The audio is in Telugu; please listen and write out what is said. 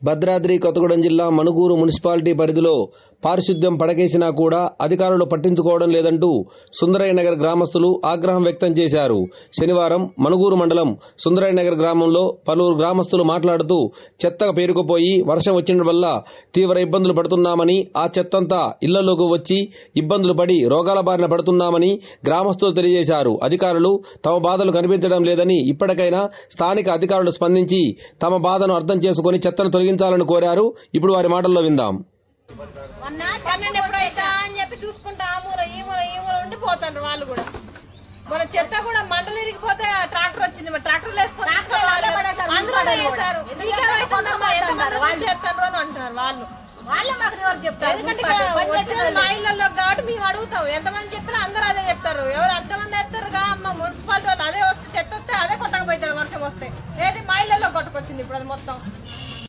భద్రాద్రి కొత్తగూడెం జిల్లా మణుగూరు మున్సిపాలిటీ పరిధిలో పారిశుద్ధ్యం పడకేసినా కూడా అధికారులు పట్టించుకోవడం లేదంటూ సుందరయ్య నగర్ గ్రామస్తులు ఆగ్రహం వ్యక్తం చేశారు. శనివారం మణుగూరు మండలం సుందరయ్య నగర్ గ్రామంలో పలువురు గ్రామస్తులు మాట్లాడుతూ చెత్త పేరుకుపోయి వర్షం వచ్చిన వల్ల తీవ్ర ఇబ్బందులు పడుతున్నామని, ఆ చెత్తంతా ఇళ్లలోకి వచ్చి ఇబ్బందులు పడి రోగాల బారిన పడుతున్నామని గ్రామస్తులు తెలియజేశారు. అధికారులు తమ బాధలు కనిపించడం లేదని, ఇప్పటికైనా స్థానిక అధికారులు స్పందించి తమ బాధను అర్థం చేసుకుని చెత్తను తొలగించాలని కోరారు. ఇప్పుడు వారి మాటల్లో విందాం. చూసుకుంటా ఉండిపోతారు వాళ్ళు కూడా. మన చెత్త కూడా మంటలు ఇరిగిపోతే ట్రాక్టర్ వచ్చింది, ట్రాక్టర్ వేసుకొని అంటున్నారు వాళ్ళు చెప్తారు. ఎందుకంటే మా ఇళ్లలో కాబట్టి మేము అడుగుతాం, ఎంతమంది చెప్పినా అందరూ అదే చెప్తారు. ఎవరు అంతమంది వేస్తారుగా అమ్మ మున్సిపాలిటీ వాళ్ళు అదే వస్తే చెత్త వస్తే అదే కొట్టకపోతారు. వర్షం వస్తే ఏది మా ఇళ్లలో కొట్టుకొచ్చింది ఇప్పుడు అది మొత్తం.